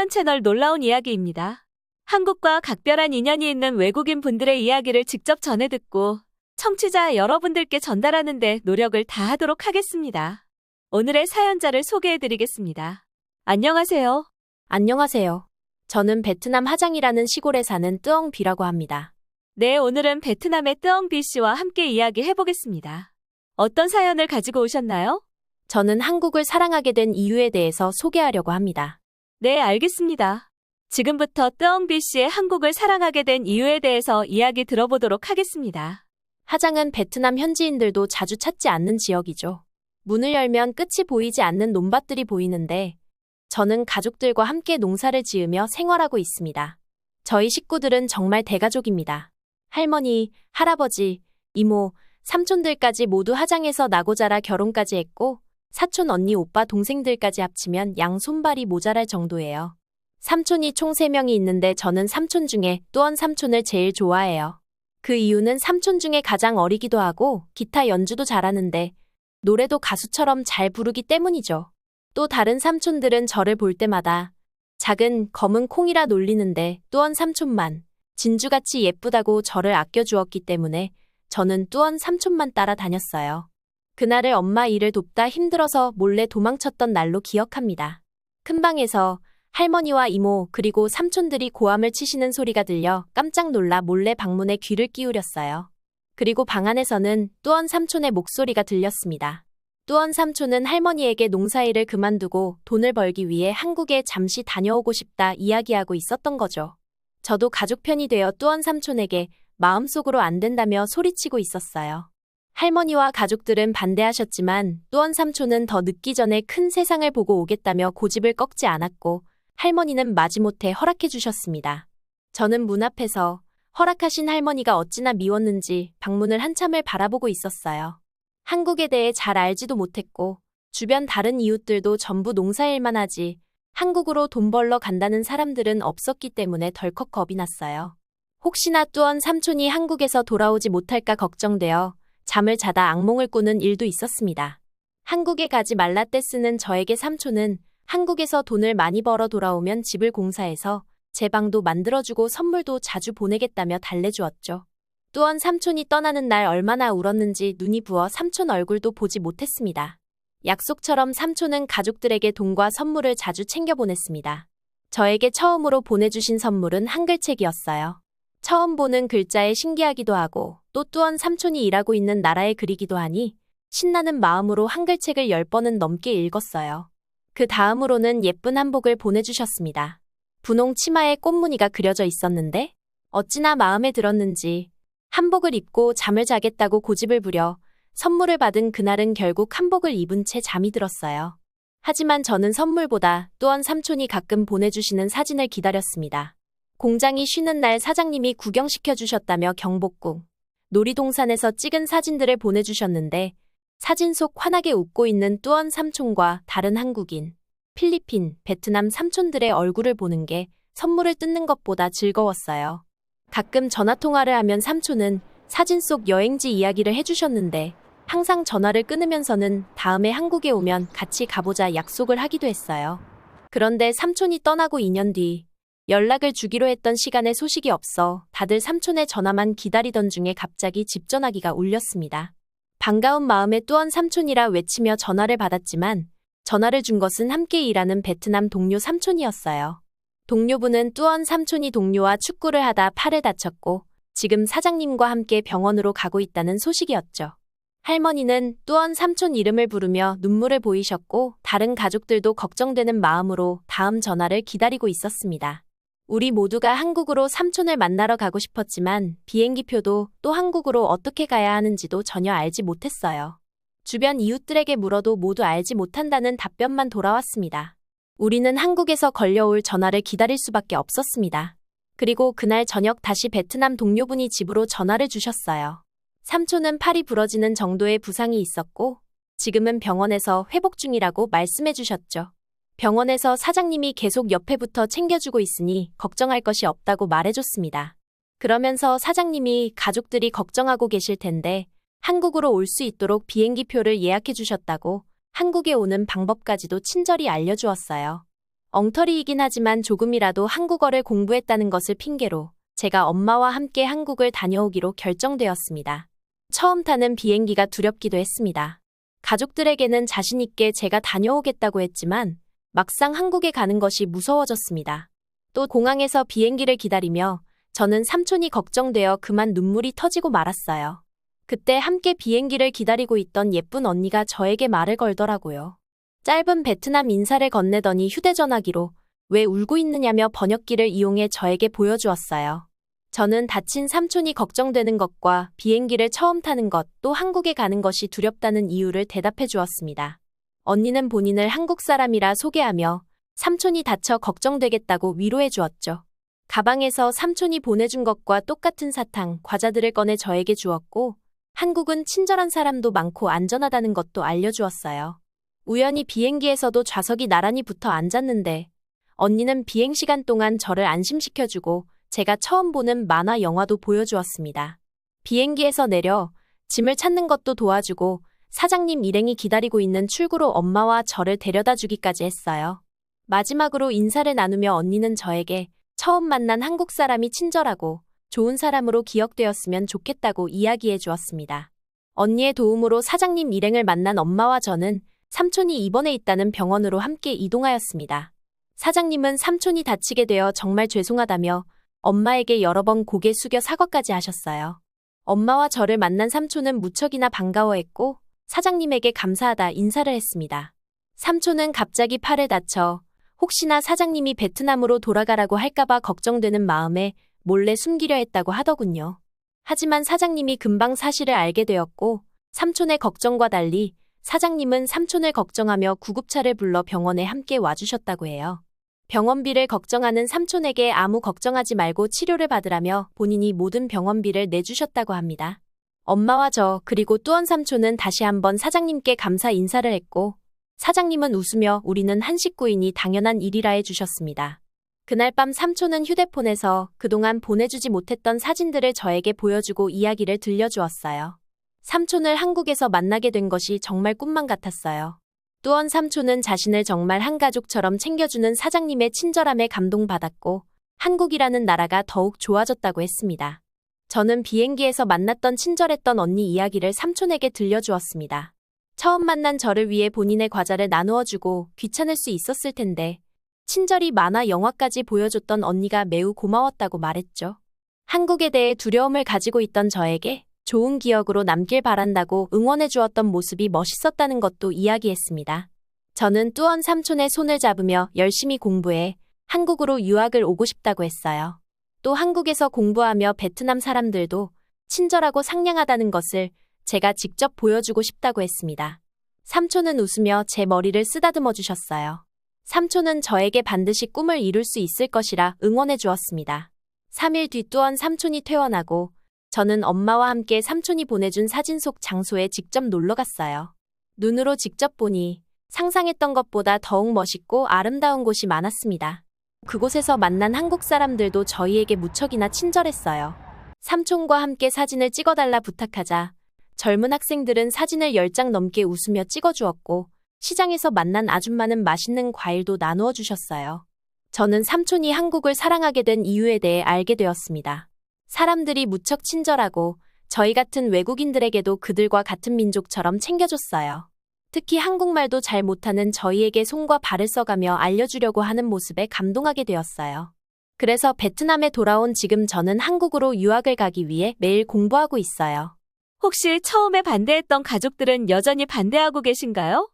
사연 채널 놀라운 이야기입니다. 한국과 각별한 인연이 있는 외국인 분들의 이야기를 직접 전해 듣고 청취자 여러분들께 전달하는 데 노력을 다하도록 하겠습니다. 오늘의 사연자를 소개해 드리겠습니다. 안녕하세요. 안녕하세요. 저는 베트남 하장이라는 시골에 사는 뜨엉 비라고 합니다. 네, 오늘은 베트남의 뜨엉 비 씨와 함께 이야기해 보겠습니다. 어떤 사연을 가지고 오셨나요? 저는 한국을 사랑하게 된 이유에 대해서 소개하려고 합니다. 네, 알겠습니다. 지금부터 뜨엉 비 씨의 한국을 사랑하게 된 이유에 대해서 이야기 들어보도록 하겠습니다. 하장은 베트남 현지인들도 자주 찾지 않는 지역이죠. 문을 열면 끝이 보이지 않는 논밭들이 보이는데 저는 가족들과 함께 농사를 지으며 생활하고 있습니다. 저희 식구들은 정말 대가족입니다. 할머니, 할아버지, 이모, 삼촌들까지 모두 하장에서 나고 자라 결혼까지 했고 사촌 언니, 오빠, 동생들까지 합치면 양 손발이 모자랄 정도예요. 삼촌이 총 3명이 있는데 저는 삼촌 중에 또언 삼촌을 제일 좋아해요. 그 이유는 삼촌 중에 가장 어리기도 하고 기타 연주도 잘하는데 노래도 가수처럼 잘 부르기 때문이죠. 또 다른 삼촌들은 저를 볼 때마다 작은 검은 콩이라 놀리는데 또언 삼촌만 진주같이 예쁘다고 저를 아껴주었기 때문에 저는 또언 삼촌만 따라 다녔어요. 그날을 엄마 일을 돕다 힘들어서 몰래 도망쳤던 날로 기억합니다. 큰 방에서 할머니와 이모 그리고 삼촌들이 고함을 치시는 소리가 들려 깜짝 놀라 몰래 방문에 귀를 기울였어요. 그리고 방 안에서는 또언 삼촌의 목소리가 들렸습니다. 또언 삼촌은 할머니에게 농사일을 그만두고 돈을 벌기 위해 한국에 잠시 다녀오고 싶다 이야기하고 있었던 거죠. 저도 가족 편이 되어 또언 삼촌에게 마음속으로 안 된다며 소리치고 있었어요. 할머니와 가족들은 반대하셨지만 또언 삼촌은 더 늦기 전에 큰 세상을 보고 오겠다며 고집을 꺾지 않았고 할머니는 마지못해 허락해 주셨습니다. 저는 문 앞에서 허락하신 할머니가 어찌나 미웠는지 방문을 한참을 바라보고 있었어요. 한국에 대해 잘 알지도 못했고 주변 다른 이웃들도 전부 농사일만 하지 한국으로 돈 벌러 간다는 사람들은 없었기 때문에 덜컥 겁이 났어요. 혹시나 또언 삼촌이 한국에서 돌아오지 못할까 걱정되어 잠을 자다 악몽을 꾸는 일도 있었습니다. 한국에 가지 말라 떼쓰는 저에게 삼촌은 한국에서 돈을 많이 벌어 돌아오면 집을 공사해서 제 방도 만들어주고 선물도 자주 보내겠다며 달래주었죠. 또한 삼촌이 떠나는 날 얼마나 울었는지 눈이 부어 삼촌 얼굴도 보지 못했습니다. 약속처럼 삼촌은 가족들에게 돈과 선물을 자주 챙겨 보냈습니다. 저에게 처음으로 보내주신 선물은 한글책이었어요. 처음 보는 글자에 신기하기도 하고 또 또한 삼촌이 일하고 있는 나라에 그리기도 하니 신나는 마음으로 한글책을 10번은 넘게 읽었어요. 그 다음으로는 예쁜 한복을 보내주셨습니다. 분홍 치마에 꽃무늬가 그려져 있었는데 어찌나 마음에 들었는지 한복을 입고 잠을 자겠다고 고집을 부려 선물을 받은 그날은 결국 한복을 입은 채 잠이 들었어요. 하지만 저는 선물보다 또한 삼촌이 가끔 보내주시는 사진을 기다렸습니다. 공장이 쉬는 날 사장님이 구경시켜 주셨다며 경복궁, 놀이동산에서 찍은 사진들을 보내주셨는데 사진 속 환하게 웃고 있는 또언 삼촌과 다른 한국인, 필리핀, 베트남 삼촌들의 얼굴을 보는 게 선물을 뜯는 것보다 즐거웠어요. 가끔 전화통화를 하면 삼촌은 사진 속 여행지 이야기를 해주셨는데 항상 전화를 끊으면서는 다음에 한국에 오면 같이 가보자 약속을 하기도 했어요. 그런데 삼촌이 떠나고 2년 뒤 연락을 주기로 했던 시간에 소식이 없어 다들 삼촌의 전화만 기다리던 중에 갑자기 집 전화기가 울렸습니다. 반가운 마음에 또언 삼촌이라 외치며 전화를 받았지만 전화를 준 것은 함께 일하는 베트남 동료 삼촌이었어요. 동료분은 또언 삼촌이 동료와 축구를 하다 팔을 다쳤고 지금 사장님과 함께 병원으로 가고 있다는 소식이었죠. 할머니는 또언 삼촌 이름을 부르며 눈물을 보이셨고 다른 가족들도 걱정되는 마음으로 다음 전화를 기다리고 있었습니다. 우리 모두가 한국으로 삼촌을 만나러 가고 싶었지만 비행기표도 또 한국으로 어떻게 가야 하는지도 전혀 알지 못했어요. 주변 이웃들에게 물어도 모두 알지 못한다는 답변만 돌아왔습니다. 우리는 한국에서 걸려올 전화를 기다릴 수밖에 없었습니다. 그리고 그날 저녁 다시 베트남 동료분이 집으로 전화를 주셨어요. 삼촌은 팔이 부러지는 정도의 부상이 있었고 지금은 병원에서 회복 중이라고 말씀해 주셨죠. 병원에서 사장님이 계속 옆에 붙어 챙겨주고 있으니 걱정할 것이 없다고 말해줬습니다. 그러면서 사장님이 가족들이 걱정하고 계실 텐데 한국으로 올 수 있도록 비행기표를 예약해 주셨다고 한국에 오는 방법까지도 친절히 알려주었어요. 엉터리이긴 하지만 조금이라도 한국어를 공부했다는 것을 핑계로 제가 엄마와 함께 한국을 다녀오기로 결정되었습니다. 처음 타는 비행기가 두렵기도 했습니다. 가족들에게는 자신 있게 제가 다녀오겠다고 했지만 막상 한국에 가는 것이 무서워졌습니다. 또 공항에서 비행기를 기다리며 저는 삼촌이 걱정되어 그만 눈물이 터지고 말았어요. 그때 함께 비행기를 기다리고 있던 예쁜 언니가 저에게 말을 걸더라고요. 짧은 베트남 인사를 건네더니 휴대전화기로 왜 울고 있느냐며 번역기를 이용해 저에게 보여주었어요. 저는 다친 삼촌이 걱정되는 것과 비행기를 처음 타는 것, 또 한국에 가는 것이 두렵다는 이유를 대답해 주었습니다. 언니는 본인을 한국 사람이라 소개하며 삼촌이 다쳐 걱정되겠다고 위로해 주었죠. 가방에서 삼촌이 보내준 것과 똑같은 사탕, 과자들을 꺼내 저에게 주었고 한국은 친절한 사람도 많고 안전하다는 것도 알려주었어요. 우연히 비행기에서도 좌석이 나란히 붙어 앉았는데 언니는 비행시간 동안 저를 안심시켜주고 제가 처음 보는 만화 영화도 보여주었습니다. 비행기에서 내려 짐을 찾는 것도 도와주고 사장님 일행이 기다리고 있는 출구로 엄마와 저를 데려다 주기까지 했어요. 마지막으로 인사를 나누며 언니는 저에게 처음 만난 한국 사람이 친절하고 좋은 사람으로 기억되었으면 좋겠다고 이야기해 주었습니다. 언니의 도움으로 사장님 일행을 만난 엄마와 저는 삼촌이 입원해 있다는 병원으로 함께 이동하였습니다. 사장님은 삼촌이 다치게 되어 정말 죄송하다며 엄마에게 여러 번 고개 숙여 사과까지 하셨어요. 엄마와 저를 만난 삼촌은 무척이나 반가워했고 사장님에게 감사하다 인사를 했습니다. 삼촌은 갑자기 팔을 다쳐 혹시나 사장님이 베트남으로 돌아가라고 할까봐 걱정되는 마음에 몰래 숨기려 했다고 하더군요. 하지만 사장님이 금방 사실을 알게 되었고 삼촌의 걱정과 달리 사장님은 삼촌을 걱정하며 구급차를 불러 병원에 함께 와주셨다고 해요. 병원비를 걱정하는 삼촌에게 아무 걱정하지 말고 치료를 받으라며 본인이 모든 병원비를 내주셨다고 합니다. 엄마와 저 그리고 뚜언 삼촌은 다시 한번 사장님께 감사 인사를 했고 사장님은 웃으며 우리는 한 식구이니 당연한 일이라 해주셨습니다. 그날 밤 삼촌은 휴대폰에서 그동안 보내주지 못했던 사진들을 저에게 보여주고 이야기를 들려주었어요. 삼촌을 한국에서 만나게 된 것이 정말 꿈만 같았어요. 뚜언 삼촌은 자신을 정말 한 가족처럼 챙겨주는 사장님의 친절함에 감동받았고 한국이라는 나라가 더욱 좋아졌다고 했습니다. 저는 비행기에서 만났던 친절했던 언니 이야기를 삼촌에게 들려주었습니다. 처음 만난 저를 위해 본인의 과자를 나누어주고 귀찮을 수 있었을 텐데 친절히 만화 영화까지 보여줬던 언니가 매우 고마웠다고 말했죠. 한국에 대해 두려움을 가지고 있던 저에게 좋은 기억으로 남길 바란다고 응원해 주었던 모습이 멋있었다는 것도 이야기했습니다. 저는 뚜언 삼촌의 손을 잡으며 열심히 공부해 한국으로 유학을 오고 싶다고 했어요. 또 한국에서 공부하며 베트남 사람들도 친절하고 상냥하다는 것을 제가 직접 보여주고 싶다고 했습니다. 삼촌은 웃으며 제 머리를 쓰다듬어 주셨어요. 삼촌은 저에게 반드시 꿈을 이룰 수 있을 것이라 응원해 주었습니다. 3일 뒤 뚜언 삼촌이 퇴원하고 저는 엄마와 함께 삼촌이 보내준 사진 속 장소에 직접 놀러 갔어요. 눈으로 직접 보니 상상했던 것보다 더욱 멋있고 아름다운 곳이 많았습니다. 그곳에서 만난 한국 사람들도 저희에게 무척이나 친절했어요. 삼촌과 함께 사진을 찍어달라 부탁하자 젊은 학생들은 사진을 10장 넘게 웃으며 찍어주었고 시장에서 만난 아줌마는 맛있는 과일도 나누어 주셨어요. 저는 삼촌이 한국을 사랑하게 된 이유에 대해 알게 되었습니다. 사람들이 무척 친절하고 저희 같은 외국인들에게도 그들과 같은 민족처럼 챙겨줬어요. 특히 한국말도 잘 못하는 저희에게 손과 발을 써가며 알려주려고 하는 모습에 감동하게 되었어요. 그래서 베트남에 돌아온 지금 저는 한국으로 유학을 가기 위해 매일 공부하고 있어요. 혹시 처음에 반대했던 가족들은 여전히 반대하고 계신가요?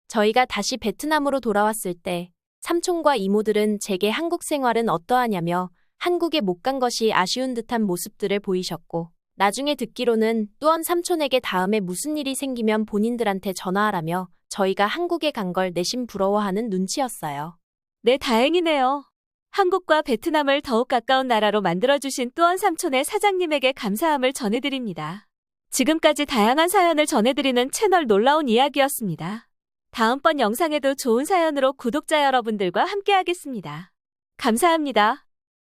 저희가 다시 베트남으로 돌아왔을 때 삼촌과 이모들은 제게 한국 생활은 어떠하냐며 한국에 못 간 것이 아쉬운 듯한 모습들을 보이셨고 나중에 듣기로는 뚜언 삼촌에게 다음에 무슨 일이 생기면 본인들한테 전화하라며 저희가 한국에 간 걸 내심 부러워하는 눈치였어요. 네, 다행이네요. 한국과 베트남을 더욱 가까운 나라로 만들어주신 뚜언 삼촌의 사장님에게 감사함을 전해드립니다. 지금까지 다양한 사연을 전해드리는 채널 놀라운 이야기였습니다. 다음번 영상에도 좋은 사연으로 구독자 여러분들과 함께하겠습니다. 감사합니다.